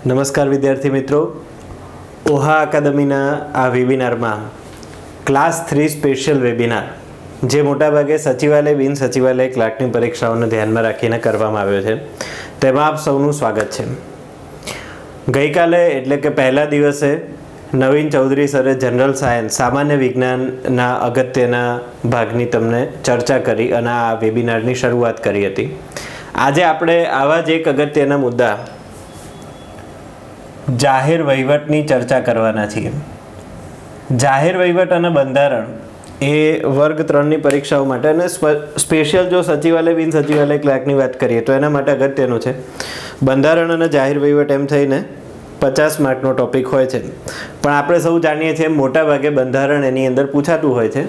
નમસ્કાર વિદ્યાર્થી મિત્રો, ઓહા અકાદમીના આ વેબિનારમાં ક્લાસ 3 સ્પેશિયલ વેબિનાર જે મોટાભાગે સચિવાલય બિન સચિવાલય ક્લાર્કની પરીક્ષાઓને ધ્યાનમાં રાખીને કરવામાં આવ્યો છે તેમાં આપ સૌનું સ્વાગત છે. ગઈકાલે એટલે કે પહેલા દિવસે નવીન ચૌધરી સરે જનરલ સાયન્સ સામાન્ય વિજ્ઞાનના અગત્યના ભાગની તમને ચર્ચા કરી અને આ વેબિનારની શરૂઆત કરી હતી. આજે આપણે આવા જ એક અગત્યના મુદ્દા જાહેર વહીવટની ચર્ચા કરવાના છીએ. જાહેર વહીવટ અને બંધારણ એ વર્ગ 3ની પરીક્ષાઓ માટે અને સ્પેશિયલ જો સચિવાલય બિન સચિવાલય ક્લાર્કની વાત કરીએ તો એના માટે અગત્યનું છે. બંધારણ અને જાહેર વહીવટ એમ થઈને 50 માર્કનો ટોપિક હોય છે, પણ આપણે સૌ જાણીએ છીએ મોટાભાગે બંધારણ એની અંદર પૂછાતું હોય છે.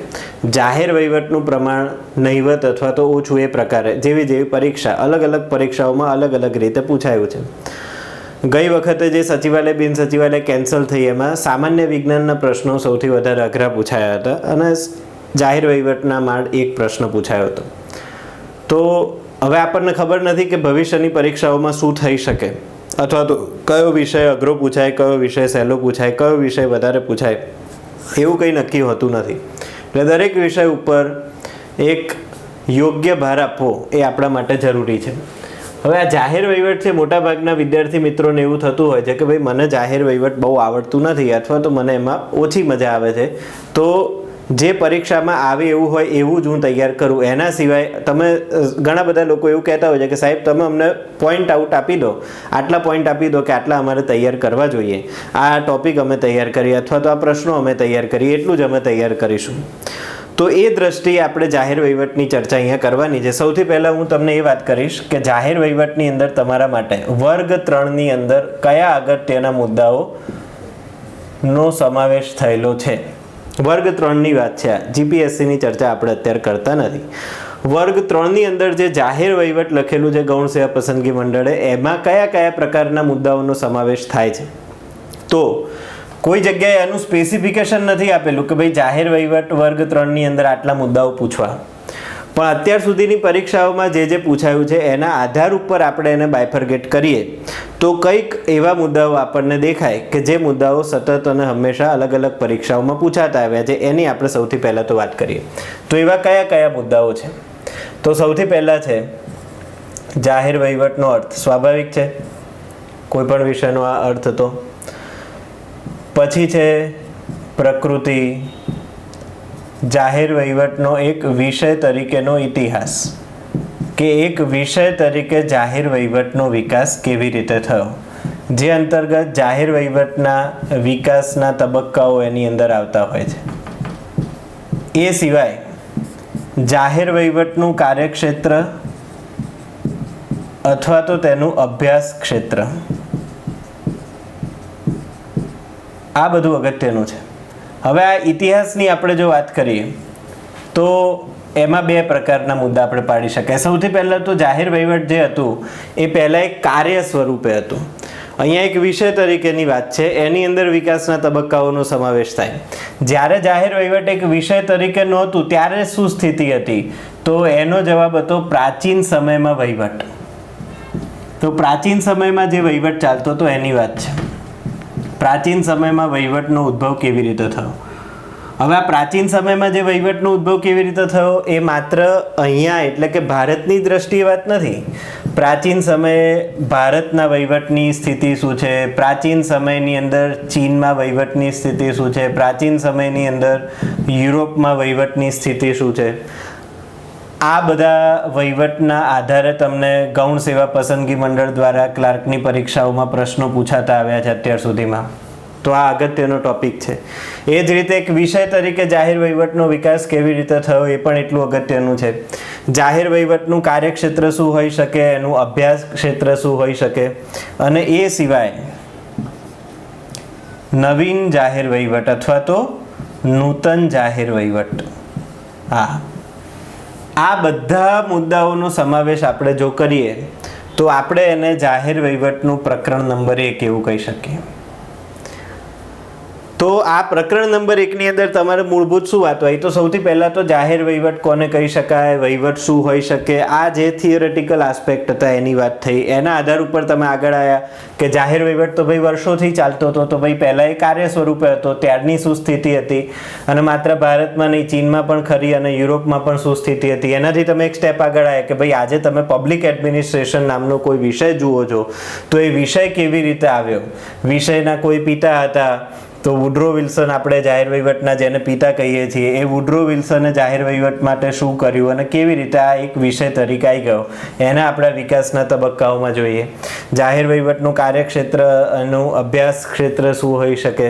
જાહેર વહીવટનું પ્રમાણ નહિવત અથવા તો ઓછું એ પ્રકારે જેવી પરીક્ષા અલગ અલગ પરીક્ષાઓમાં અલગ અલગ રીતે પૂછાયું છે. ગઈ વખતે જે સચિવાલય બિન સચિવાલય કેન્સલ થઈ એમાં સામાન્ય વિજ્ઞાનના પ્રશ્નો સૌથી વધારે અઘરા પૂછાયા હતા અને જાહેર વહીવટના માંડ એક પ્રશ્ન પૂછાયો હતો. તો હવે આપણને ખબર નથી કે ભવિષ્યની પરીક્ષાઓમાં શું થઈ શકે અથવા તો કયો વિષય અઘરો પૂછાય, કયો વિષય સહેલો પૂછાય, કયો વિષય વધારે પૂછાય, એવું કંઈ નક્કી હોતું નથી. એટલે દરેક વિષય ઉપર એક યોગ્ય ભાર આપવો એ આપણા માટે જરૂરી છે. હવે આ જાહેર વહીવટ છે, મોટાભાગના વિદ્યાર્થી મિત્રોને એવું થતું હોય છે કે ભાઈ મને જાહેર વહીવટ બહુ આવડતું નથી અથવા તો મને એમાં ઓછી મજા આવે છે, તો જે પરીક્ષામાં આવે એવું હોય એવું જ હું તૈયાર કરું. એના સિવાય તમે ઘણા બધા લોકો એવું કહેતા હોય છે કે સાહેબ તમે અમને પોઈન્ટ આઉટ આપી દો, આટલા પોઈન્ટ આપી દો કે આટલા અમારે તૈયાર કરવા જોઈએ, આ ટોપિક અમે તૈયાર કરીએ અથવા તો આ પ્રશ્નો અમે તૈયાર કરીએ, એટલું જ અમે તૈયાર કરીશું. તો એ દ્રષ્ટિએ આપણે જાહેર વહીવટની ચર્ચા અહીંયા કરવાની છે. સૌથી પહેલાં હું તમને એ વાત કરીશ કે જાહેર વહીવટની અંદર તમારા માટે વર્ગ 3ની અંદર કયા અગત્યના મુદ્દાઓનો સમાવેશ થયેલો છે. વર્ગ 3ની વાત છે, જીપીએસસીની ચર્ચા આપણે અત્યારે કરતા નથી. વર્ગ 3ની અંદર જે જાહેર વહીવટ લખેલું છે ગૌણ સેવા પસંદગી મંડળે, એમાં કયા કયા પ્રકારના મુદ્દાઓનો સમાવેશ થાય છે. તો કોઈ જગ્યાએ એનું સ્પેસિફિકેશન નથી આપેલું કે ભાઈ જાહેર વહીવટ વર્ગ 3ની અંદર આટલા મુદ્દાઓ પૂછવા, પણ અત્યાર સુધીની પરીક્ષાઓમાં જે પૂછાયું છે એના આધાર ઉપર આપણે એને બાયફર્ગેટ કરીએ તો કંઈક એવા મુદ્દાઓ આપણને દેખાય કે જે મુદ્દાઓ સતત અને હંમેશા અલગ અલગ પરીક્ષાઓમાં પૂછાતા આવ્યા છે. એની આપણે સૌથી પહેલાં તો વાત કરીએ. તો એવા કયા કયા મુદ્દાઓ છે? તો સૌથી પહેલાં છે જાહેર વહીવટનો અર્થ. સ્વાભાવિક છે, કોઈ પણ વિષયનો આ અર્થ હતો. પછી છે પ્રકૃતિ, જાહેર વહીવટનો એક વિષય તરીકેનો ઇતિહાસ, કે એક વિષય તરીકે જાહેર વહીવટનો વિકાસ કેવી રીતે થયો, જે અંતર્ગત જાહેર વહીવટના વિકાસના તબક્કાઓ એની અંદર આવતા હોય છે. એ સિવાય જાહેર વહીવટનું કાર્યક્ષેત્ર અથવા તો તેનું અભ્યાસ ક્ષેત્ર, આ બધું અગત્યનું છે. હવે આ ઇતિહાસની આપણે જો વાત કરીએ તો એમાં બે પ્રકારના મુદ્દા આપણે પાડી શકાય. સૌથી પહેલાં તો જાહેર વહીવટ જે હતું એ પહેલાં એક કાર્ય સ્વરૂપે હતું. અહીંયા એક વિષય તરીકેની વાત છે, એની અંદર વિકાસના તબક્કાઓનો સમાવેશ થાય. જ્યારે જાહેર વહીવટ એક વિષય તરીકે નહોતું ત્યારે શું સ્થિતિ હતી? તો એનો જવાબ હતો પ્રાચીન સમયમાં વહીવટ. તો પ્રાચીન સમયમાં જે વહીવટ ચાલતો હતો એની વાત છે. પ્રાચીન સમયમાં વહીવટનો ઉદ્ભવ કેવી રીતે થયો? હવે આ પ્રાચીન સમયમાં જે વહીવટનો ઉદ્ભવ કેવી રીતે થયો એ માત્ર અહીંયા એટલે કે ભારતની દ્રષ્ટિએ વાત નથી. પ્રાચીન સમયે ભારતના વહીવટની સ્થિતિ શું છે, પ્રાચીન સમયની અંદર ચીનમાં વહીવટની સ્થિતિ શું છે, પ્રાચીન સમયની અંદર યુરોપમાં વહીવટની સ્થિતિ શું છે, આ બધા વહીવટના આધારે તમને ગૌણ સેવા પસંદગી મંડળ દ્વારા ક્લાર્કની પરીક્ષાઓમાં પ્રશ્નો પૂછાતા આવ્યા છે અત્યાર સુધીમાં. તો આ અગત્યનો ટોપિક છે. એ જ રીતે એક વિષય તરીકે જાહેર વહીવટનો વિકાસ કેવી રીતે થયો એ પણ એટલું અગત્યનું છે. જાહેર વહીવટનું કાર્યક્ષેત્ર શું હોઈ શકે, એનું અભ્યાસ ક્ષેત્ર શું હોઈ શકે, અને એ સિવાય નવીન જાહેર વહીવટ અથવા તો નૂતન જાહેર વહીવટ, આ બધા મુદ્દાઓનો સમાવેશ આપણે જો કરીએ તો આપણે એને જાહેર વહીવટનું પ્રકરણ નંબર 1 એવું કહી શકીએ. તો આ પ્રકરણ નંબર 1 ની અંદર તમારે મૂળભૂત શું વાત હોય તો સૌથી પહેલા તો જાહેર વહીવટ કોને કહી શકાય, વહીવટ શું હોઈ શકે, આ જે થિયોરેટિકલ આસ્પેક્ટ હતા એની વાત થઈ. એના આધાર ઉપર તમે આગળ આવ્યા કે જાહેર વહીવટ તો ભાઈ વર્ષોથી ચાલતો હતો, તો ભાઈ પહેલાં એ કાર્ય સ્વરૂપે હતો, ત્યારની શું સ્થિતિ હતી, અને માત્ર ભારતમાં નહીં ચીનમાં પણ ખરી અને યુરોપમાં પણ શું સ્થિતિ હતી. એનાથી તમે એક સ્ટેપ આગળ આવ્યા કે ભાઈ આજે તમે પબ્લિક એડમિનિસ્ટ્રેશન નામનો કોઈ વિષય જુઓ છો તો એ વિષય કેવી રીતે આવ્યો. વિષયના કોઈ પિતા હતા તો વુડ્રો વિલ્સન, આપણે જાહેર વહીવટના જેને પિતા કહીએ છીએ, એ વુડ્રો વિલ્સને જાહેર વહીવટ માટે શું કર્યું અને કેવી રીતે આ એક વિષય તરીકે આવી ગયો એના આપણા વિકાસના તબક્કાઓમાં જોઈએ. જાહેર વહીવટનું કાર્યક્ષેત્ર, એનું અભ્યાસ ક્ષેત્ર શું હોઈ શકે,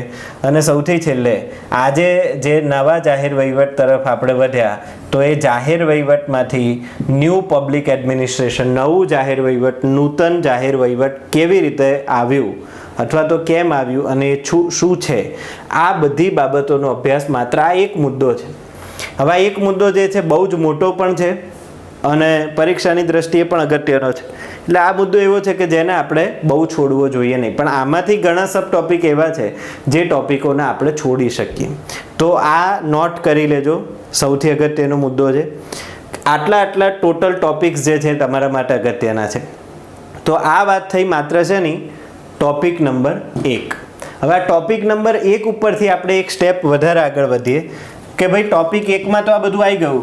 અને સૌથી છેલ્લે આજે જે નવા જાહેર વહીવટ તરફ આપણે વધ્યા તો એ જાહેર વહીવટમાંથી ન્યૂ પબ્લિક એડમિનિસ્ટ્રેશન, નવું જાહેર વહીવટ, નૂતન જાહેર વહીવટ કેવી રીતે આવ્યું અથવા તો કેમ આવ્યું અને શું છે, આ બધી બાબતોનો અભ્યાસ માત્ર આ એક મુદ્દો છે. હવે આ એક મુદ્દો જે છે બહુ જ મોટો પણ છે અને પરીક્ષાની દ્રષ્ટિએ પણ અગત્યનો છે. એટલે આ મુદ્દો એવો છે કે જેને આપણે બહુ છોડવો જોઈએ નહીં, પણ આમાંથી ઘણા સબ ટોપિક એવા છે જે ટોપિકોને આપણે છોડી શકીએ. તો આ નોટ કરી લેજો, સૌથી અગત્યનો મુદ્દો છે. આટલા ટોટલ ટોપિક્સ જે છે તમારા માટે અગત્યના છે. તો આ વાત થઈ માત્ર છે નહીં ટોપિક નંબર 1. હવે આ ટોપિક નંબર 1 ઉપરથી આપણે એક સ્ટેપ વધારે આગળ વધીએ કે ભાઈ ટોપિક 1માં તો આ બધું આવી ગયું,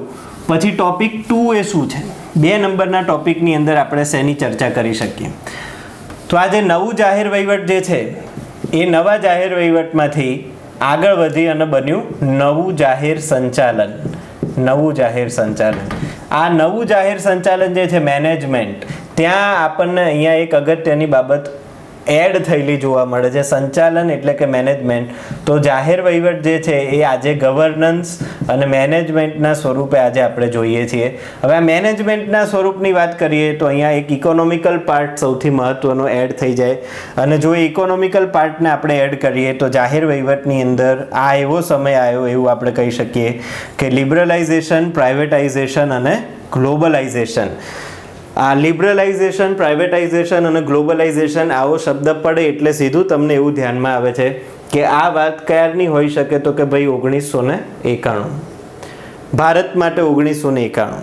પછી ટોપિક 2 એ શું છે, 2 નંબરના ટોપિકની અંદર આપણે શેની ચર્ચા કરી શકીએ. તો આ જે નવું જાહેર વહીવટ જે છે એ નવા જાહેર વહીવટમાંથી આગળ વધી અને બન્યું નવું જાહેર સંચાલન. નવું જાહેર સંચાલન, આ નવું જાહેર સંચાલન જે છે મેનેજમેન્ટ, ત્યાં આપણને અહીંયા એક અગત્યની બાબત એડ થયેલી જોવા મળે છે. સંચાલન એટલે કે મેનેજમેન્ટ. તો જાહેર વહીવટ જે છે એ આજે ગવર્નન્સ અને મેનેજમેન્ટના સ્વરૂપે આજે આપણે જોઈએ છીએ. હવે આ મેનેજમેન્ટના સ્વરૂપની વાત કરીએ તો અહીંયા એક ઇકોનોમિકલ પાર્ટ સૌથી મહત્વનો એડ થઈ જાય, અને જો એ ઇકોનોમિકલ પાર્ટને આપણે એડ કરીએ તો જાહેર વહીવટની અંદર આ એવો સમય આવ્યો એવું આપણે કહી શકીએ કે લિબરલાઇઝેશન, પ્રાઇવેટાઇઝેશન અને ગ્લોબલાઇઝેશન. આ લિબરલાઇઝેશન, પ્રાઇવેટાઇઝેશન અને ગ્લોબલાઇઝેશન આવો શબ્દ પડે એટલે સીધું તમને એવું ધ્યાનમાં આવે છે કે આ વાત ક્યારની હોઈ શકે તો કે ભાઈ 1991, ભારત માટે 1991.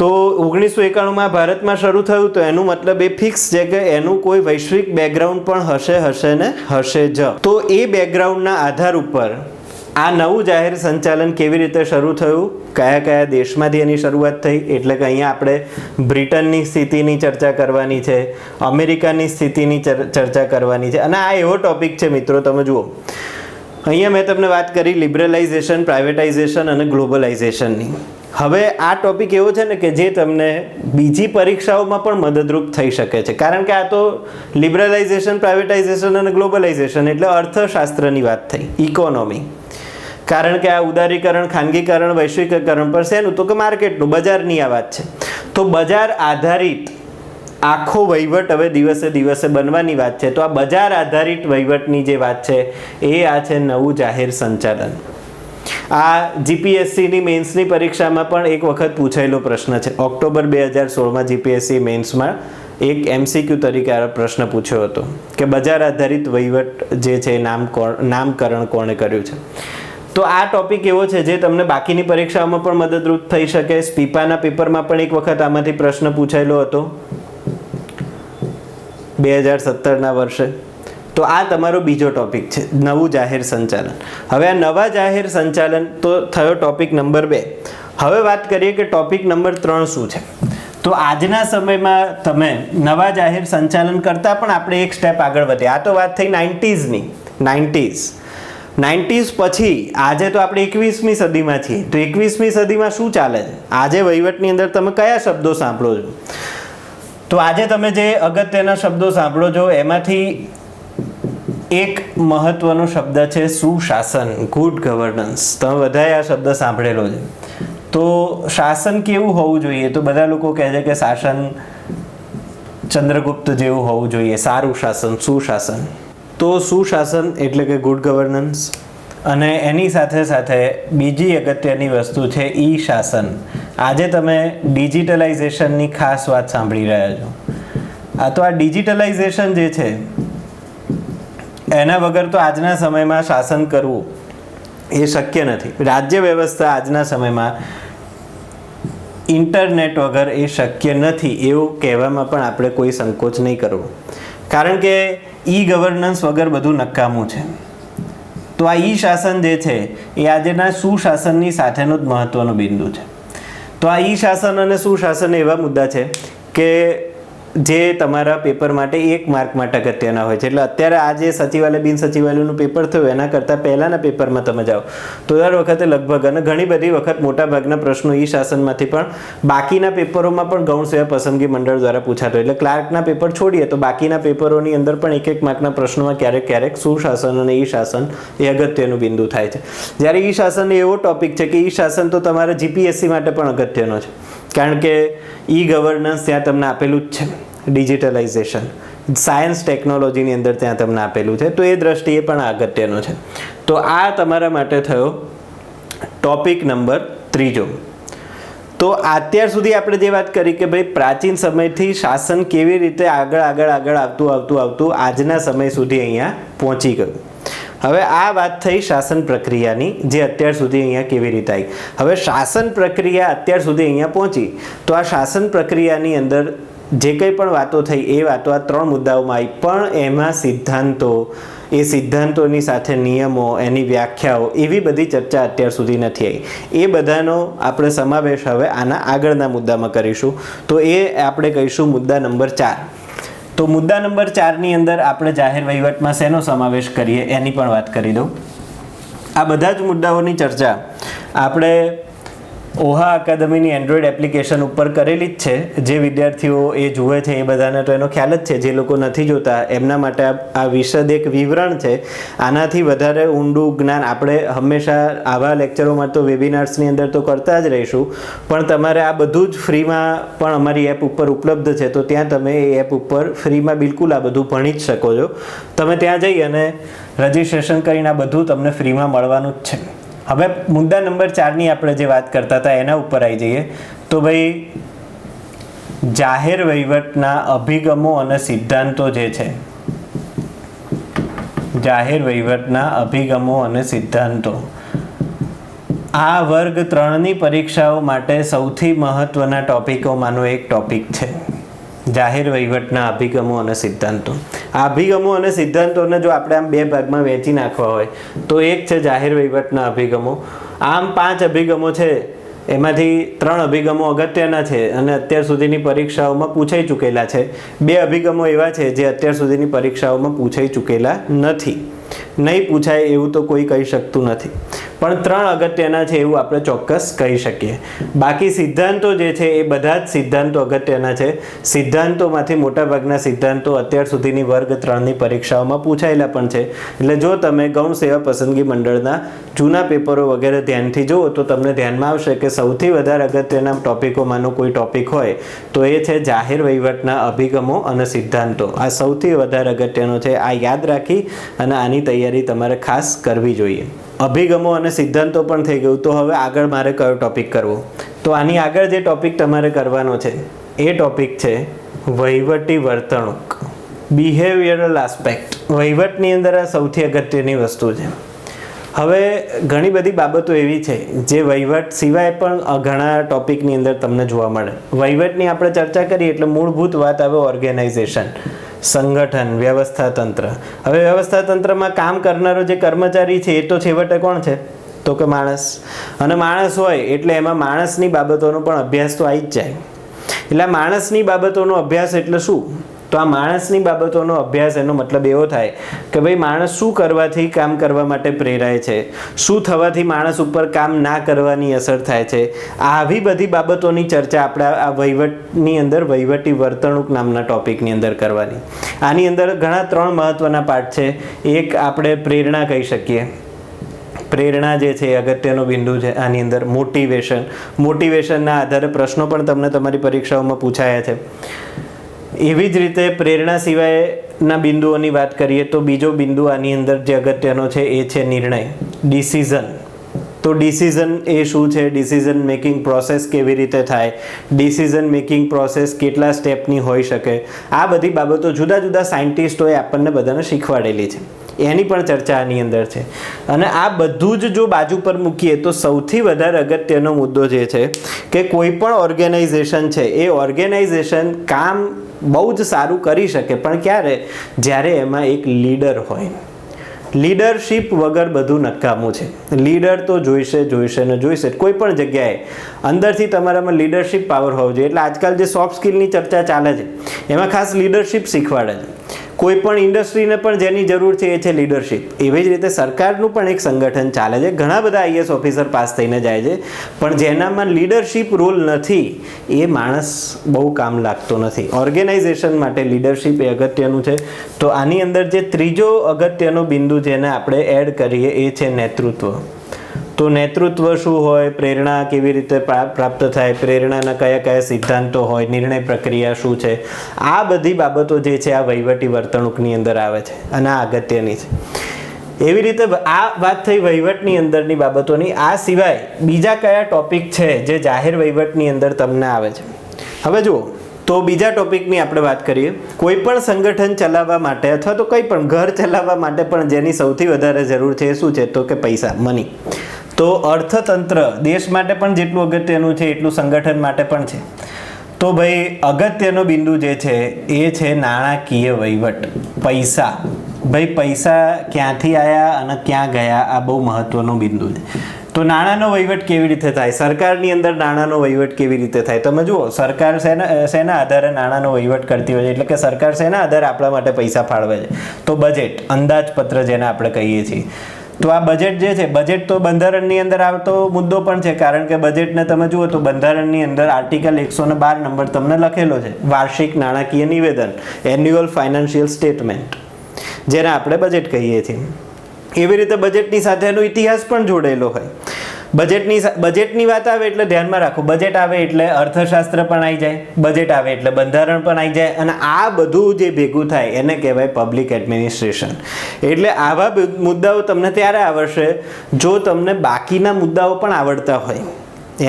તો 1991માં ભારતમાં શરૂ થયું તો એનું મતલબ એ ફિક્સ છે કે એનું કોઈ વૈશ્વિક બેકગ્રાઉન્ડ પણ હશે ને હશે જ. તો એ બેકગ્રાઉન્ડના આધાર ઉપર આ નવું જાહેર સંચાલન કેવી રીતે શરૂ થયું, કયા કયા દેશમાંથી એની શરૂઆત થઈ, એટલે કે અહીંયા આપણે બ્રિટનની સ્થિતિની ચર્ચા કરવાની છે, અમેરિકાની સ્થિતિની ચર્ચા કરવાની છે. અને આ એવો ટોપિક છે મિત્રો, તમે જુઓ અહીંયા મેં તમને વાત કરી લિબરલાઇઝેશન, પ્રાઇવેટાઇઝેશન અને ગ્લોબલાઇઝેશનની. હવે આ ટોપિક એવો છે ને કે જે તમને બીજી પરીક્ષાઓમાં પણ મદદરૂપ થઈ શકે છે, કારણ કે આ તો લિબરલાઇઝેશન, પ્રાઇવેટાઇઝેશન અને ગ્લોબલાઇઝેશન એટલે અર્થશાસ્ત્રની વાત થઈ, ઇકોનોમી. કારણ કે આ ઉદારીકરણ, ખાનગીકરણ, વૈશ્વિકીકરણ પર શેનું તો કે માર્કેટનું, બજારની આ વાત છે. તો બજાર આધારિત આખો વહીવટ હવે દિવસે દિવસે બનવાની વાત છે. તો આ બજાર આધારિત વહીવટની જે વાત છે એ આ છે નવું જાહેર સંચાલન. આ જીપીએસસીની મેન્સની પરીક્ષામાં પણ એક વખત પૂછાયેલો પ્રશ્ન છે. ઓક્ટોબર 2016માં જીપીએસસી મેન્સમાં એક MCQ તરીકે આ પ્રશ્ન પૂછ્યો હતો કે બજાર આધારિત વહીવટ જે છે નામકરણ કોણે કર્યું છે. તો આ ટોપિક એવો છે જે તમને બાકીની પરીક્ષાઓમાં પણ મદદરૂપ થઈ શકે. સ્પીપાના પેપરમાં પણ એક વખત આમાંથી પ્રશ્ન પૂછાયેલો હતો 2017ના વર્ષે. તો આ તમારો બીજો ટોપિક છે, નવું જાહેર સંચાલન. હવે આ નવા જાહેર સંચાલન તો થયો ટોપિક નંબર 2. હવે વાત કરીએ કે ટોપિક નંબર 3 શું છે. તો આજના સમયમાં તમે નવા જાહેર સંચાલન કરતાં પણ આપણે એક સ્ટેપ આગળ વધ્યા. આ તો વાત થઈ 90s પછી. આજે તો આપણે 21મી સદીમાં છીએ. તો 21મી સદીમાં શું ચાલે છે, આજે વહીવટની અંદર તમે કયા શબ્દો સાંભળો છો? તો આજે તમે જે અગત્યના શબ્દો સાંભળો છો એમાંથી એક મહત્વનો શબ્દ છે સુશાસન, ગુડ ગવર્નન્સ. તમે બધાએ આ શબ્દ સાંભળેલો છે. તો શાસન કેવું હોવું જોઈએ? તો બધા લોકો કહે છે કે શાસન ચંદ્રગુપ્ત જેવું હોવું જોઈએ, સારું શાસન, સુશાસન. તો સુશાસન એટલે કે ગુડ ગવર્નન્સ. અને એની સાથે સાથે બીજી અગત્યની વસ્તુ છે ઈ શાસન. આજે તમે ડિજિટલાઇઝેશનની ખાસ વાત સાંભળી રહ્યા છો. આ તો આ ડિજિટલાઇઝેશન જે છે એના વગર તો આજના સમયમાં શાસન કરવું એ શક્ય નથી. રાજ્ય વ્યવસ્થા આજના સમયમાં ઇન્ટરનેટ વગર એ શક્ય નથી એવું કહેવામાં પણ આપણે કોઈ સંકોચ નહીં કરવો, કારણ કે ઈ ગવર્નન્સ વગર બધું નકામું છે. તો આ ઈ શાસન જે છે એ આજના સુશાસનની સાથેનું જ મહત્વનું બિંદુ છે. તો આ ઈ શાસન અને સુશાસન એવા મુદ્દા છે કે જે તમારા પેપર માટે 1 માર્ક માટે અગત્યના હોય છે. એટલે અત્યારે આ જે સચિવાલય બિન સચિવાલયનું પેપર થયું એના કરતાં પહેલાંના પેપરમાં તમે જાઓ તો દર વખતે લગભગ અને ઘણી બધી વખત મોટાભાગના પ્રશ્નો ઈ શાસનમાંથી પણ બાકીના પેપરોમાં પણ ગૌણ સેવા પસંદગી મંડળ દ્વારા પૂછાતો. એટલે ક્લાર્કના પેપર છોડીએ તો બાકીના પેપરોની અંદર પણ 1 માર્કના પ્રશ્નોમાં ક્યારેક ક્યારેક સુશાસન અને ઈ શાસન એ અગત્યનું બિંદુ થાય છે. જ્યારે ઈ શાસન એવો ટોપિક છે કે ઈ શાસન તો તમારા જીપીએસસી માટે પણ અગત્યનો છે, કારણ કે ઈ ગવર્નન્સ ત્યાં તમને આપેલું જ છે. ડિજિટલાઇઝેશન, સાયન્સ ટેકનોલોજીની અંદર ત્યાં તમને આપેલું છે, તો એ દ્રષ્ટિએ પણ અગત્યનું છે. તો આ તમારા માટે થયો ટોપિક નંબર 3. તો અત્યાર સુધી આપણે જે વાત કરી કે ભાઈ પ્રાચીન સમયથી શાસન કેવી રીતે આગળ આવતું આજના સમય સુધી અહીંયા પહોંચી ગયું. હવે આ વાત થઈ શાસન પ્રક્રિયાની, જે અત્યાર સુધી અહીંયા કેવી રીતે આવી. હવે શાસન પ્રક્રિયા અત્યાર સુધી અહીંયા પહોંચી, તો આ શાસન પ્રક્રિયાની અંદર જે કંઈ પણ વાતો થઈ એ વાતો આ 3 મુદ્દાઓમાં આવી, પણ એમાં સિદ્ધાંતો, એ સિદ્ધાંતોની સાથે નિયમો, એની વ્યાખ્યાઓ, એવી બધી ચર્ચા અત્યાર સુધી નથી આવી. એ બધાનો આપણે સમાવેશ હવે આના આગળના મુદ્દામાં કરીશું. તો એ આપણે કહીશું મુદ્દા નંબર 4. તો મુદ્દા નંબર 4ની અંદર આપણે જાહેર વહીવટમાં શેનો સમાવેશ કરીએ એની પણ વાત કરી દઉં. આ બધા જ મુદ્દાઓની ચર્ચા આપણે ઓહા અકાદમીની એન્ડ્રોઈડ એપ્લિકેશન ઉપર કરેલી જ છે. જે વિદ્યાર્થીઓ એ જુએ છે એ બધાને તો એનો ખ્યાલ જ છે. જે લોકો નથી જોતા એમના માટે આ વિશદ એક વિવરણ છે. આનાથી વધારે ઊંડું જ્ઞાન આપણે હંમેશા આવા લેક્ચરોમાં તો વેબિનાર્સની અંદર તો કરતા જ રહીશું, પણ તમારે આ બધું જ ફ્રીમાં પણ અમારી એપ ઉપર ઉપલબ્ધ છે. તો ત્યાં તમે એ એપ ઉપર ફ્રીમાં બિલકુલ આ બધું ભણી જ શકો છો. તમે ત્યાં જઈ અને રજિસ્ટ્રેશન કરીને આ બધું તમને ફ્રીમાં મળવાનું જ છે. હવે મુદ્દા નંબર 4ની આપણે જે વાત કરતા હતા એના ઉપર આવી જઈએ. તો ભાઈ જાહેર વહીવટના અભિગમો અને સિદ્ધાંતો જે છે, જાહેર વહીવટના અભિગમો અને સિદ્ધાંતો આ વર્ગ 3ની પરીક્ષાઓ માટે સૌથી મહત્વના ટોપિકોમાંનો એક ટોપિક છે. જાહેર વહીવટના અભિગમો અને સિદ્ધાંતો. આ અભિગમો અને સિદ્ધાંતોને જો આપણે આમ 2 ભાગમાં વહેંચી નાખવા હોય તો એક છે જાહેર વહીવટના અભિગમો. આમ 5 અભિગમો છે, એમાંથી 3 અભિગમો અગત્યના છે અને અત્યાર સુધીની પરીક્ષાઓમાં પૂછાઈ ચૂકેલા છે. 2 અભિગમો એવા છે જે અત્યાર સુધીની પરીક્ષાઓમાં પૂછાઈ ચૂકેલા નથી. નહીં પૂછાય એવું તો કોઈ કહી શકતું નથી, પણ 3 અગત્યના છે એવું આપણે ચોક્કસ કહી શકીએ. બાકી સિદ્ધાંતો જે છે એ બધા જ સિદ્ધાંતો અગત્યના છે. સિદ્ધાંતોમાંથી મોટાભાગના સિદ્ધાંતો અત્યાર સુધીની વર્ગ 3ની પરીક્ષાઓમાં પૂછાયેલા પણ છે. એટલે જો તમે ગૌણ સેવા પસંદગી મંડળના જૂના પેપરો વગેરે ધ્યાનથી જુઓ તો તમને ધ્યાનમાં આવશે કે સૌથી વધારે અગત્યના ટોપિકોમાંનો કોઈ ટોપિક હોય તો એ છે જાહેર વહીવટના અભિગમો અને સિદ્ધાંતો. આ સૌથી વધારે અગત્યનો છે. આ યાદ રાખી અને આની તૈયારી તમારે ખાસ કરવી જોઈએ. અભિગમો અને સિદ્ધાંતો પણ થઈ ગયું. તો હવે આગળ મારે કયો ટોપિક કરવો? તો આની આગળ જે ટોપિક તમારે કરવાનો છે એ ટોપિક છે વહીવટી વર્તણૂક, બિહેવિયરલ આસ્પેક્ટ. વહીવટની અંદર આ સૌથી અગત્યની વસ્તુ છે. હવે ઘણી બધી બાબતો એવી છે જે વહીવટ સિવાય પણ ઘણા ટોપિકની અંદર તમને જોવા મળે. વહીવટની આપણે ચર્ચા કરીએ એટલે મૂળભૂત વાત આવે ઓર્ગેનાઇઝેશન, સંગઠન, વ્યવસ્થા તંત્ર. હવે વ્યવસ્થા તંત્રમાં કામ કરનારો જે કર્મચારી છે એ તો છેવટે કોણ છે? તો કે માણસ. અને માણસ હોય એટલે એમાં માણસની બાબતોનો પણ અભ્યાસ તો આવી જ જાય. એટલે માણસની બાબતોનો અભ્યાસ એટલે શું? તો આ માણસની બાબતોનો અભ્યાસ એનો મતલબ એવો થાય કે ભાઈ માણસ શું કરવાથી કામ કરવા માટે પ્રેરાય છે, શું થવાથી માણસ ઉપર કામ ના કરવાની અસર થાય છે. આવી બધી બાબતોની ચર્ચા આપણે આ વહીવટની અંદર વહીવટી વર્તણૂક નામના ટોપિકની અંદર કરવાની. આની અંદર ઘણા 3 મહત્વના પાઠ છે. એક આપણે પ્રેરણા કહી શકીએ. પ્રેરણા જે છે એ અગત્યનો બિંદુ છે. આની અંદર મોટિવેશનના આધારે પ્રશ્નો પણ તમને તમારી પરીક્ષાઓમાં પૂછાયા છે. એવી જ રીતે પ્રેરણા સિવાયના બિંદુઓની વાત કરીએ તો બીજો બિંદુ આની અંદર જે અગત્યનો છે એ છે નિર્ણય, ડિસિઝન. તો ડિસિઝન એ શું છે, ડિસિઝન મેકિંગ પ્રોસેસ કેવી રીતે થાય, ડિસિઝન મેકિંગ પ્રોસેસ કેટલા સ્ટેપની હોઈ શકે, આ બધી બાબતો જુદા જુદા સાયન્ટિસ્ટોએ આપણને બધાને શીખવાડેલી છે. એની પણ ચર્ચા આની અંદર છે. અને આ બધું જ જો બાજુ પર મૂકીએ તો સૌથી વધારે અગત્યનો મુદ્દો જે છે કે કોઈ પણ ઓર્ગેનાઇઝેશન છે એ ઓર્ગેનાઇઝેશન કામ બહુ જ સારું કરી શકે, પણ ક્યારે? જ્યારે એમાં એક લીડર હોય. લીડરશીપ વગર બધું નકામું છે. લીડર તો જોઈશે ને જોઈશે. કોઈ પણ જગ્યાએ અંદરથી તમારામાં લીડરશીપ પાવર હોવો જોઈએ. એટલે આજકાલ જે સોફ્ટ સ્કિલની ચર્ચા ચાલે છે એમાં ખાસ લીડરશીપ શીખવાડે છે. કોઈ પણ ઇન્ડસ્ટ્રીને પણ જેની જરૂર છે એ છે લીડરશીપ. એવી જ રીતે સરકારનું પણ એક સંગઠન ચાલે છે. ઘણા બધા આઈએસ ઓફિસર પાસ થઈને જાય છે, પણ જેનામાં લીડરશીપ રોલ નથી એ માણસ બહુ કામ લાગતો નથી. ઓર્ગેનાઇઝેશન માટે લીડરશીપ એ અગત્યનું છે. તો આની અંદર જે ત્રીજો અગત્યનો બિંદુ જેને આપણે એડ કરીએ એ છે નેતૃત્વ. તો નેતૃત્વ શું હોય, પ્રેરણા કેવી રીતે પ્રાપ્ત થાય, પ્રેરણાના કયા કયા સિદ્ધાંતો હોય, નિર્ણય પ્રક્રિયા શું છે, આ બધી બાબતો જે છે આ વહીવટી વર્તણૂકની અંદર આવે છે અને આ અગત્યની છે. એવી રીતે આ વાત થઈ વહીવટની અંદરની બાબતોની. આ સિવાય બીજા કયા ટોપિક છે જે જાહેર વહીવટની અંદર તમને આવે છે? હવે જુઓ, તો બીજા ટોપિકની આપણે વાત કરીએ. કોઈ પણ સંગઠન ચલાવવા માટે અથવા તો કંઈ પણ ઘર ચલાવવા માટે પણ જેની સૌથી વધારે જરૂર છે એ શું છે? તો કે પૈસા, મની. તો અર્થતંત્ર દેશ માટે પણ જેટલું અગત્યનું છે એટલું સંગઠન માટે પણ છે. તો ભાઈ અગત્યનો બિંદુ જે છે એ છે નાણાકીય વહીવટ, પૈસા. ભાઈ પૈસા ક્યાંથી આવ્યા અને ક્યાં ગયા, આ બહુ મહત્વનો બિંદુ છે. તો નાણાંનો વહીવટ કેવી રીતે થાય? સરકારની અંદર નાણાંનો વહીવટ કેવી રીતે થાય? તમે જુઓ, સરકાર શેના આધારે નાણાંનો વહીવટ કરતી હોય છે? એટલે કે સરકાર શેના આધારે આપણા માટે પૈસા ફાળવે છે? તો બજેટ, અંદાજપત્ર જેને આપણે કહીએ છીએ. તો આ બજેટ જે છે, બજેટ તો બંધારણની અંદર આવતો મુદ્દો પણ છે, કારણ કે બજેટને તમે જુઓ તો બંધારણની અંદર આર્ટિકલ 112 નંબર તમને લખેલો છે, વાર્ષિક નાણાકીય નિવેદન, એન્યુઅલ ફાઇનાન્શિયલ સ્ટેટમેન્ટ, જેને આપણે બજેટ કહીએ છીએ. એવી રીતે બજેટની સાથે એનો ઇતિહાસ પણ જોડેલો હોય. બજેટની વાત આવે એટલે ધ્યાનમાં રાખો, બજેટ આવે એટલે અર્થશાસ્ત્ર પણ આવી જાય, બજેટ આવે એટલે બંધારણ પણ આવી જાય, અને આ બધું જે ભેગું થાય એને કહેવાય પબ્લિક એડમિનિસ્ટ્રેશન. એટલે આવા મુદ્દાઓ તમને ત્યારે આવડશે જો તમને બાકીના મુદ્દાઓ પણ આવડતા હોય.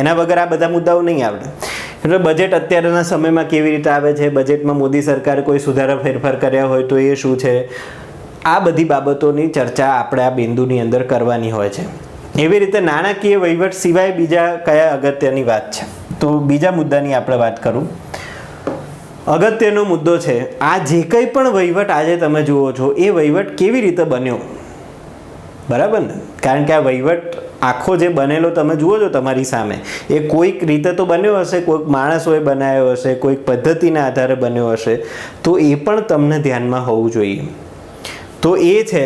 એના વગર આ બધા મુદ્દાઓ નહીં આવડે. એટલે બજેટ અત્યારના સમયમાં કેવી રીતે આવે છે, બજેટમાં મોદી સરકારે કોઈ સુધારા ફેરફાર કર્યા હોય તો એ શું છે, આ બધી બાબતોની ચર્ચા આપણે આ બિંદુની અંદર કરવાની હોય છે. એવી રીતે નાણાકીય વહીવટ સિવાય બીજા કયા અગત્યની વાત છે? તો બીજા મુદ્દાની આપણે વાત કરું. અગત્યનો મુદ્દો છે આ જે કંઈ પણ વહીવટ આજે તમે જુઓ છો એ વહીવટ કેવી રીતે બન્યો, બરાબર ને? કારણ કે આ વહીવટ આખો જે બનેલો તમે જુઓ છો તમારી સામે, એ કોઈક રીતે તો બન્યો હશે, કોઈક માણસોએ બનાવ્યો હશે, કોઈક પદ્ધતિના આધારે બન્યો હશે. તો એ પણ તમને ધ્યાનમાં હોવું જોઈએ. તો એ છે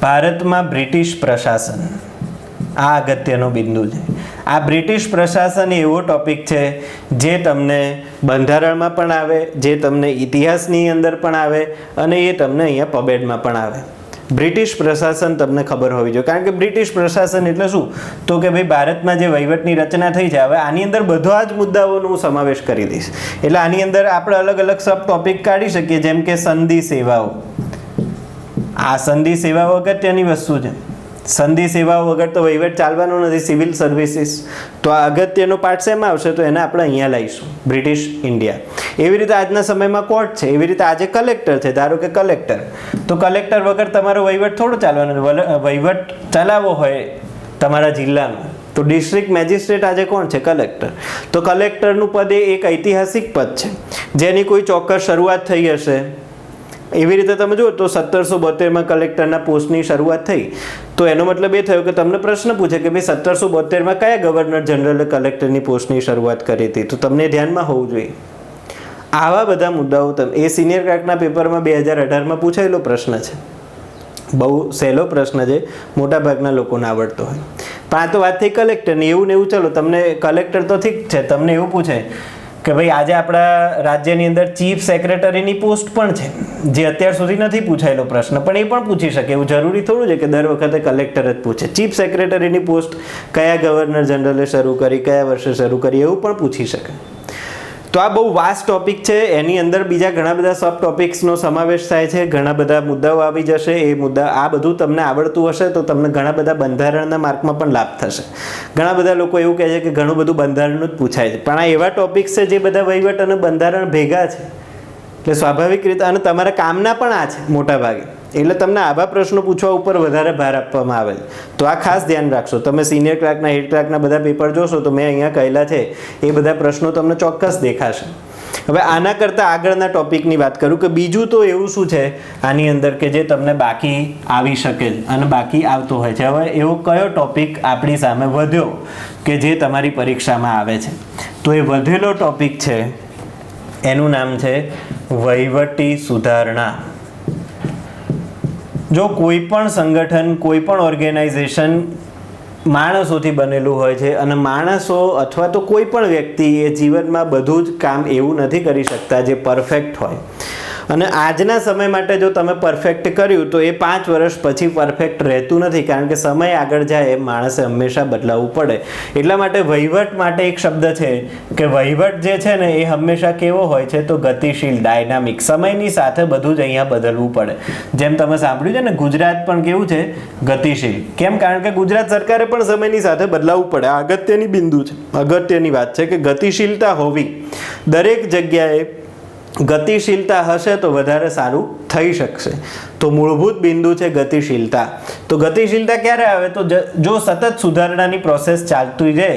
ભારતમાં બ્રિટિશ પ્રશાસન. આ અગત્યનો બિંદુ છે. આ બ્રિટિશ પ્રશાસન એવો ટોપિક છે જે તમને બંધારણમાં પણ આવે, જે તમને ઇતિહાસની અંદર પણ આવે, અને એ તમને અહીંયા પબેડમાં પણ આવે. બ્રિટિશ પ્રશાસન તમને ખબર હોવી જોઈએ, કારણ કે બ્રિટિશ પ્રશાસન એટલે શું? તો કે ભાઈ ભારતમાં જે વહીવટની રચના થઈ છે, હવે આની અંદર બધા જ મુદ્દાઓનો હું સમાવેશ કરી દઈશ. એટલે આની અંદર આપણે અલગ અલગ સબ ટોપિક કાઢી શકીએ, જેમ કે સંધિ સેવાઓ. આ સંધિ સેવાઓ અગત્યની વસ્તુ છે. સંધિ સેવાઓ વગર તો વહીવટ ચાલવાનો નથી. સિવિલ સર્વિસીસ, તો આ અગત્યનો પાર્ટ શેમાં આવશે? તો એને આપણે અહીંયા લાવીશું, બ્રિટિશ ઇન્ડિયા. એવી રીતે આજના સમયમાં કોર્ટ છે, એવી રીતે આજે કલેક્ટર છે. ધારો કે કલેક્ટર, તો કલેક્ટર વગર તમારો વહીવટ થોડો ચાલવાનો. વહીવટ ચલાવવો હોય તમારા જિલ્લાનો તો ડિસ્ટ્રિક્ટ મેજિસ્ટ્રેટ આજે કોણ છે? કલેક્ટર. તો કલેક્ટરનું પદ એ એક ઐતિહાસિક પદ છે, જેની કોઈ ચોક્કસ શરૂઆત થઈ હશે. એવી રીતે તમે જુઓ તો 1772માં કલેક્ટરના પોસ્ટની શરૂઆત થઈ. તો એનો મતલબ એ થયો કે તમને પ્રશ્ન પૂછે કે ભાઈ 1772માં કયા ગવર્નર જનરલે કલેક્ટરની પોસ્ટની શરૂઆત કરી હતી? તો તમને ધ્યાનમાં હોવું જોઈએ. આવા બધા મુદ્દાઓ એ સિનિયર ક્લાર્કના પેપરમાં 2018માં પૂછાયેલો પ્રશ્ન છે. બહુ સહેલો પ્રશ્ન છે, મોટાભાગના લોકોને આવડતો હોય. પણ આ તો વાત થઈ કલેક્ટરની. એવું ને એવું, ચલો તમને કલેક્ટર તો ઠીક છે, તમને એવું પૂછે કે ભાઈ આજે આપણા રાજ્યની અંદર ચીફ સેક્રેટરીની પોસ્ટ પણ છે, જે અત્યાર સુધી નથી પૂછાયેલો પ્રશ્ન, પણ એ પણ પૂછી શકે. એવું જરૂરી થોડું છે કે દર વખતે કલેક્ટર જ પૂછે. ચીફ સેક્રેટરીની પોસ્ટ કયા ગવર્નર જનરલે શરૂ કરી, કયા વર્ષે શરૂ કરી, એવું પણ પૂછી શકે. તો આ બહુ વાસ્ટ ટોપિક છે. એની અંદર બીજા ઘણા બધા સબ ટોપિક્સનો સમાવેશ થાય છે, ઘણા બધા મુદ્દાઓ આવી જશે. એ મુદ્દા આ બધું તમને આવડતું હશે તો તમને ઘણા બધા બંધારણના માર્કમાં પણ લાભ થશે. ઘણા બધા લોકો એવું કહે છે કે ઘણું બધું બંધારણનું જ પૂછાય છે, પણ આ એવા ટોપિક્સ છે જે બધા વહીવટ અને બંધારણ ભેગા છે. એટલે સ્વાભાવિક રીતે, અને તમારા કામના પણ આ છે મોટા ભાગે. એટલે તમને આવા પ્રશ્નો પૂછવા ઉપર વધારે ભાર આપવામાં આવે. તો આ ખાસ ધ્યાન રાખશો. તમે સિનિયર ક્લાર્કના, હેડ ક્લાર્કના બધા પેપર જોશો તો મેં અહીંયા કહેલા છે એ બધા પ્રશ્નો તમને ચોક્કસ દેખાશે. હવે આના કરતાં આગળના ટોપિકની વાત કરું કે બીજું તો એવું શું છે આની અંદર કે જે તમને બાકી આવી શકે અને બાકી આવતો હોય છે. હવે એવો કયો ટોપિક આપણી સામે વધ્યો કે જે તમારી પરીક્ષામાં આવે છે? તો એ વધેલો ટોપિક છે એનું નામ છે વહીવટી સુધારણા. જો કોઈ પણ સંગઠન, કોઈ પણ ઓર્ગેનાઇઝેશન માણસોથી બનેલું હોય છે અને માણસો અથવા તો કોઈ પણ વ્યક્તિ એ જીવનમાં બધું જ કામ એવું નથી કરી શકતા જે પરફેક્ટ હોય. અને આજના સમય માટે જો તમે પરફેક્ટ કર્યું તો એ 5 વર્ષ પછી પરફેક્ટ રહેતું નથી, કારણ કે સમય આગળ જાય એમ માણસે હંમેશા બદલાવવું પડે. એટલા માટે વહીવટ માટે એક શબ્દ છે કે વહીવટ જે છે ને એ હંમેશા કેવો હોય છે? તો ગતિશીલ, ડાયનામિક. સમયની સાથે બધું જ અહીંયા બદલવું પડે. જેમ તમે સાંભળ્યું છે ને, ગુજરાત પણ કેવું છે? ગતિશીલ. કેમ? કારણ કે ગુજરાત સરકારે પણ સમયની સાથે બદલાવવું પડે. આ અગત્યની બિંદુ છે, અગત્યની વાત છે કે ગતિશીલતા હોવી દરેક જગ્યાએ. ગતિશીલતા હશે તો વધારે સારું થઈ શકશે. તો મૂળભૂત બિંદુ છે ગતિશીલતા. તો ગતિશીલતા ક્યારે આવે? તો જો સતત સુધારણાની પ્રોસેસ ચાલતી રહે.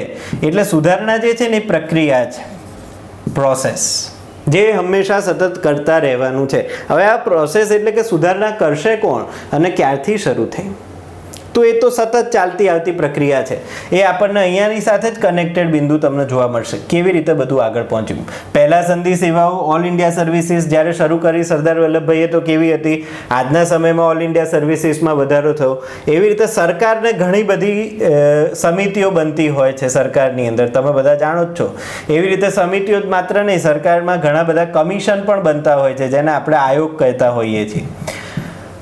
એટલે સુધારણા જે છે ને એ પ્રક્રિયા છે, પ્રોસેસ, જે હંમેશા સતત કરતા રહેવાનું છે. હવે આ પ્રોસેસ એટલે કે સુધારણા કરશે કોણ અને ક્યારથી શરૂ થઈ? તો એ તો સતત ચાલતી આવતી પ્રક્રિયા છે. એ આપણને અહીંયાની સાથે જ કનેક્ટેડ બિંદુ તમને જોવા મળશે. કેવી રીતે બધું આગળ પહોંચ્યું? પહેલા સંધિ સેવાઓ ઓલ ઇન્ડિયા સર્વિસીસ જ્યારે શરૂ કરી સરદાર વલ્લભભાઈએ તો કેવી હતી? આજના સમયમાં ઓલ ઇન્ડિયા સર્વિસીસમાં વધારો થયો. એવી રીતે સરકારને ઘણી બધી સમિતિઓ બનતી હોય છે સરકારની અંદર, તમે બધા જાણો જ છો. એવી રીતે સમિતિઓ જ માત્ર નહીં, સરકારમાં ઘણા બધા કમિશન પણ બનતા હોય છે જેને આપણે આયોગ કહેતા હોઈએ છીએ.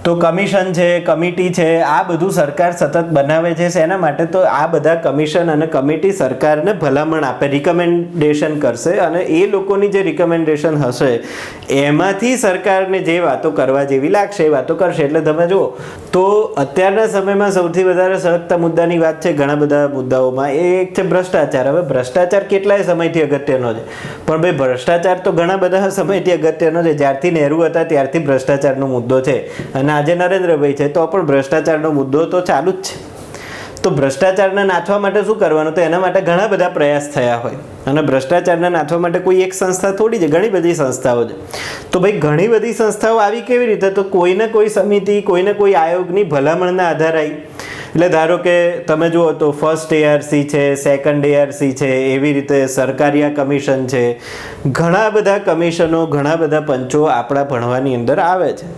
તો કમિશન છે, કમિટી છે, આ બધું સરકાર સતત બનાવે છે. શેના માટે? તો આ બધા કમિશન અને કમિટી સરકારને ભલામણ આપે, રિકમેન્ડેશન કરશે અને એ લોકોની જે રિકમેન્ડેશન હશે એમાંથી સરકારને જે વાતો કરવા જેવી લાગશે એ વાતો કરશે. એટલે તમે જુઓ તો અત્યારના સમયમાં સૌથી વધારે સળગતા મુદ્દાની વાત છે ઘણા બધા મુદ્દાઓમાં, એ એક છે ભ્રષ્ટાચાર. હવે ભ્રષ્ટાચાર કેટલાય સમયથી અગત્યનો છે, પણ ભાઈ ભ્રષ્ટાચાર તો ઘણા બધા સમયથી અગત્યનો છે. જ્યારથી નહેરુ હતા ત્યારથી ભ્રષ્ટાચારનો મુદ્દો છે અને આજે નરેન્દ્રભાઈ છે તો પણ ભ્રષ્ટાચારનો મુદ્દો તો ચાલુ જ છે. તો ભ્રષ્ટાચારને નાથવા માટે શું કરવાનું? તો એના માટે ઘણા બધા પ્રયાસ થયા હોય. અને ભ્રષ્ટાચારને નાથવા માટે કોઈ એક સંસ્થા થોડી છે, ઘણી બધી સંસ્થાઓ છે. તો ભાઈ ઘણી બધી સંસ્થાઓ આવી કેવી રીતે? તો કોઈને કોઈ સમિતિ, કોઈને કોઈ આયોગની ભલામણના આધારે આવી. એટલે ધારો કે તમે જુઓ તો ફર્સ્ટ ARC છે, સેકન્ડ ARC છે, એવી રીતે સરકારિયા કમિશન છે. ઘણા બધા કમિશનો, ઘણા બધા પંચો આપણા ભણવાની અંદર આવે છે.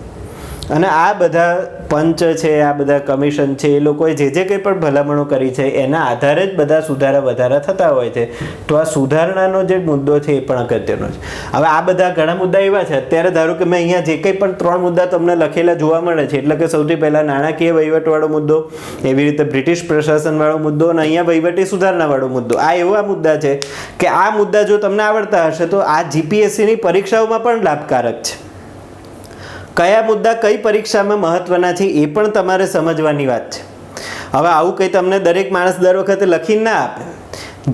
અને આ બધા પંચ છે, આ બધા કમિશન છે, એ લોકોએ જે કંઈ પણ ભલામણો કરી છે એના આધારે જ બધા સુધારા વધારા થતા હોય છે. તો આ સુધારણાનો જે મુદ્દો છે એ પણ અગત્યનો છે. હવે આ બધા ઘણા મુદ્દા એવા છે. અત્યારે ધારો કે મેં અહીંયા જે કંઈ પણ 3 મુદ્દા તમને લખેલા જોવા મળે છે, એટલે કે સૌથી પહેલાં નાણાકીય વહીવટવાળો મુદ્દો, એવી રીતે બ્રિટિશ પ્રશાસનવાળો મુદ્દો અને અહીંયા વહીવટી સુધારણાવાળો મુદ્દો. આ એવા મુદ્દા છે કે આ મુદ્દા જો તમને આવડતા હશે તો આ GPSCની પરીક્ષાઓમાં પણ લાભકારક છે. કયા મુદ્દા કઈ પરીક્ષામાં મહત્વના છે એ પણ તમારે સમજવાની વાત છે. હવે આવું કંઈ તમને દરેક માણસ દર વખતે લખીને ના આપે.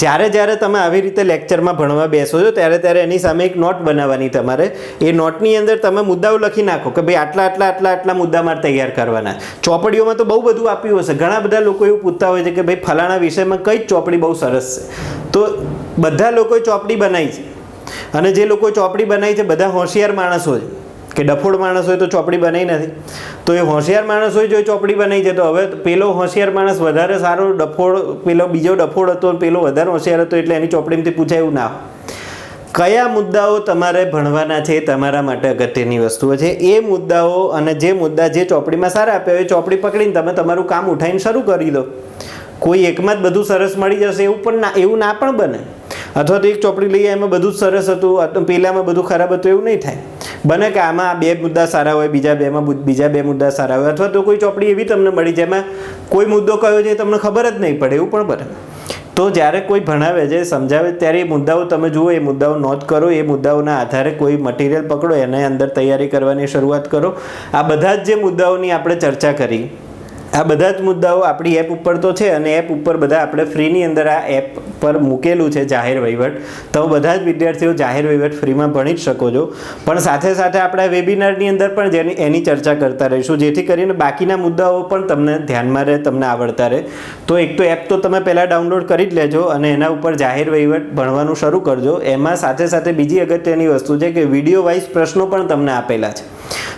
જ્યારે જ્યારે તમે આવી રીતે લેક્ચરમાં ભણવા બેસો છો ત્યારે ત્યારે એની સામે એક નોટ બનાવવાની તમારે. એ નોટની અંદર તમે મુદ્દાઓ લખી નાખો કે ભાઈ આટલા આટલા આટલા આટલા મુદ્દા મારે તૈયાર કરવાના. ચોપડીઓમાં તો બહુ બધું આપ્યું હશે. ઘણા બધા લોકો એવું પૂછતા હોય છે કે ભાઈ ફલાણા વિષયમાં કઈ ચોપડી બહુ સરસ છે. તો બધા લોકોએ ચોપડી બનાવી છે અને જે લોકોએ ચોપડી બનાવી છે બધા હોશિયાર માણસો છે. કે ડફોડ માણસ હોય તો ચોપડી બનાવી નથી. તો એ હોશિયાર માણસ હોય જો ચોપડી બનાવી છે તો હવે પેલો હોશિયાર માણસ વધારે સારો ડફોડ, પેલો બીજો ડફોડ હતો, પેલો વધારે હોશિયાર હતો, એટલે એની ચોપડીમાંથી પૂછાય એવું ના. કયા મુદ્દાઓ તમારે ભણવાના છે એ તમારા માટે અગત્યની વસ્તુઓ છે. એ મુદ્દાઓ અને જે મુદ્દા જે ચોપડીમાં સારા આપ્યા હોય એ ચોપડી પકડીને તમે તમારું કામ ઉઠાવીને શરૂ કરી દો. કોઈ એકમાં જ બધું સરસ મળી જશે એવું ના પણ બને. અથવા તો એક ચોપડી લઈએ એમાં બધું જ સરસ હતું, પેલામાં બધું ખરાબ હતું, એવું નહીં થાય. બને કે આમાં 2 મુદ્દા સારા હોય, બીજા 2 મુદ્દા સારા હોય, અથવા તો કોઈ ચોપડી એવી તમને મળી જેમાં કોઈ મુદ્દો કયો છે તમને ખબર જ નહીં પડે, એવું પણ બને. તો જ્યારે કોઈ ભણાવે છે, સમજાવે ત્યારે એ મુદ્દાઓ તમે જુઓ, એ મુદ્દાઓ નોંધ કરો, એ મુદ્દાઓના આધારે કોઈ મટીરિયલ પકડો, એને અંદર તૈયારી કરવાની શરૂઆત કરો. આ બધા જ જે મુદ્દાઓની આપણે ચર્ચા કરી આ બધા જ મુદ્દાઓ આપણી એપ ઉપર તો છે અને એપ ઉપર બધા આપણે ફ્રીની અંદર આ એપ પર મૂકેલું છે જાહેર વહીવટ. તો બધા જ વિદ્યાર્થીઓ જાહેર વહીવટ ફ્રીમાં ભણી જ શકો છો. પણ સાથે સાથે આપણે વેબિનારની અંદર પણ એની ચર્ચા કરતા રહીશું, જેથી કરીને બાકીના મુદ્દાઓ પણ તમને ધ્યાનમાં રહે, તમને આવડતા રહે. તો એક તો એપ તો તમે પહેલાં ડાઉનલોડ કરી જ લેજો અને એના ઉપર જાહેર વહીવટ ભણવાનું શરૂ કરજો. એમાં સાથે સાથે બીજી અગત્યની વસ્તુ છે કે વિડીયો વાઇઝ પ્રશ્નો પણ તમને આપેલા છે.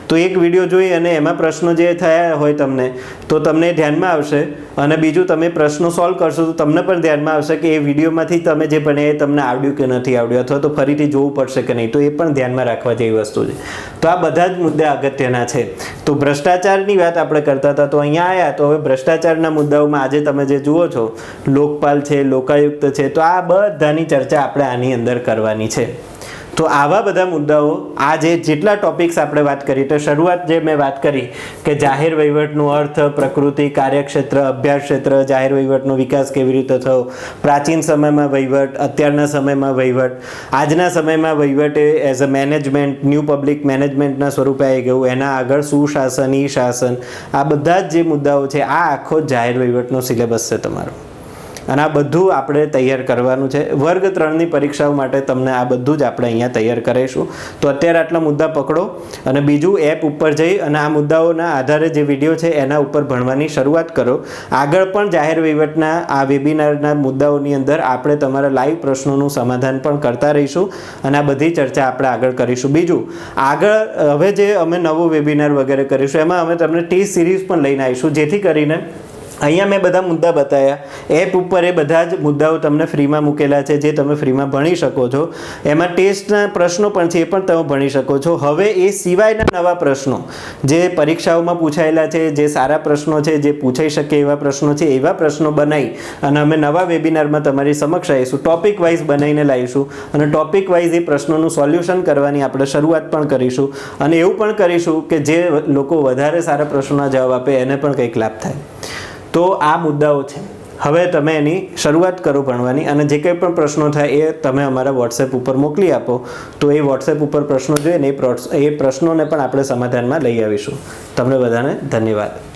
તો એક વિડીયો જોઈ અને એમાં પ્રશ્નો જે થયા હોય તમને, તો તમને ધ્યાનમાં આવશે. અને બીજું, તમે પ્રશ્નો સોલ્વ કરશો તો તમને પણ ધ્યાનમાં આવશે કે એ વિડીયોમાંથી તમે જે ભણ્યા એ તમને આવડ્યું કે નથી આવડ્યું, અથવા તો ફરીથી જોવું પડશે કે નહીં. તો એ પણ ધ્યાનમાં રાખવા જેવી વસ્તુ છે. તો આ બધા જ મુદ્દા અગત્યના છે. તો ભ્રષ્ટાચારની વાત આપણે કરતા હતા, તો અહીંયા આવ્યા તો હવે ભ્રષ્ટાચારના મુદ્દાઓમાં આજે તમે જે જુઓ છો, લોકપાલ છે, લોકાયુક્ત છે, તો આ બધાની ચર્ચા આપણે આની અંદર કરવાની છે. તો આવા બધા મુદ્દાઓ, આ જેટલા ટોપિક્સ આપણે વાત કરી, તો શરૂઆત જે મેં વાત કરી કે જાહેર વહીવટનો અર્થ, પ્રકૃતિ, કાર્યક્ષેત્ર, અભ્યાસ ક્ષેત્ર, જાહેર વહીવટનો વિકાસ કેવી રીતે થયો, પ્રાચીન સમયમાં વહીવટ, અત્યારના સમયમાં વહીવટ, આજના સમયમાં વહીવટ as a management, new public મેનેજમેન્ટના સ્વરૂપે આવી ગયું, એના આગળ સુશાસન, ઈ શાસન, આ બધા જ જે મુદ્દાઓ છે, આ આખો જાહેર વહીવટનો સિલેબસ છે તમારો. અને આ બધું આપણે તૈયાર કરવાનું છે. વર્ગ 3ની પરીક્ષાઓ માટે તમને આ બધું જ આપણે અહીંયા તૈયાર કરીશું. તો અત્યારે આટલા મુદ્દા પકડો અને બીજું, એપ ઉપર જઈ અને આ મુદ્દાઓના આધારે જે વિડીયો છે એના ઉપર ભણવાની શરૂઆત કરો. આગળ પણ જાહેર વહીવટના આ વેબિનારના મુદ્દાઓની અંદર આપણે તમારા લાઈવ પ્રશ્નોનું સમાધાન પણ કરતા રહીશું અને આ બધી ચર્ચા આપણે આગળ કરીશું. બીજું, આગળ હવે જે અમે નવો વેબિનાર વગેરે કરીશું એમાં અમે તમને ટેસ્ટ સિરીઝ પણ લઈને આવીશું, જેથી કરીને અહીંયા મેં બધા મુદ્દા બતાવ્યા, એપ ઉપર એ બધા જ મુદ્દાઓ તમને ફ્રીમાં મૂકેલા છે, જે તમે ફ્રીમાં ભણી શકો છો. એમાં ટેસ્ટના પ્રશ્નો પણ છે, એ પણ તમે ભણી શકો છો. હવે એ સિવાયના નવા પ્રશ્નો જે પરીક્ષાઓમાં પૂછાયેલા છે, જે સારા પ્રશ્નો છે, જે પૂછાઈ શકે એવા પ્રશ્નો છે, એવા પ્રશ્નો બનાવી અને અમે નવા વેબિનારમાં તમારી સમક્ષ આવીશું. ટોપિક વાઇઝ બનાવીને લાવીશું અને ટોપિક વાઇઝ એ પ્રશ્નોનું સોલ્યુશન કરવાની આપણે શરૂઆત પણ કરીશું. અને એવું પણ કરીશું કે જે લોકો વધારે સારા પ્રશ્નોના જવાબ આપે એને પણ કંઈક લાભ થાય. તો આ મુદ્દાઓ છે. હવે તમે એની શરૂઆત કરો ભણવાની, અને જે કંઈ પણ પ્રશ્નો થાય એ તમે અમારા વોટ્સએપ ઉપર મોકલી આપો. તો એ વોટ્સએપ ઉપર પ્રશ્નો જોઈને એ પ્રશ્નોને પણ આપણે સમાધાનમાં લઈ આવીશું. તમને બધાને ધન્યવાદ.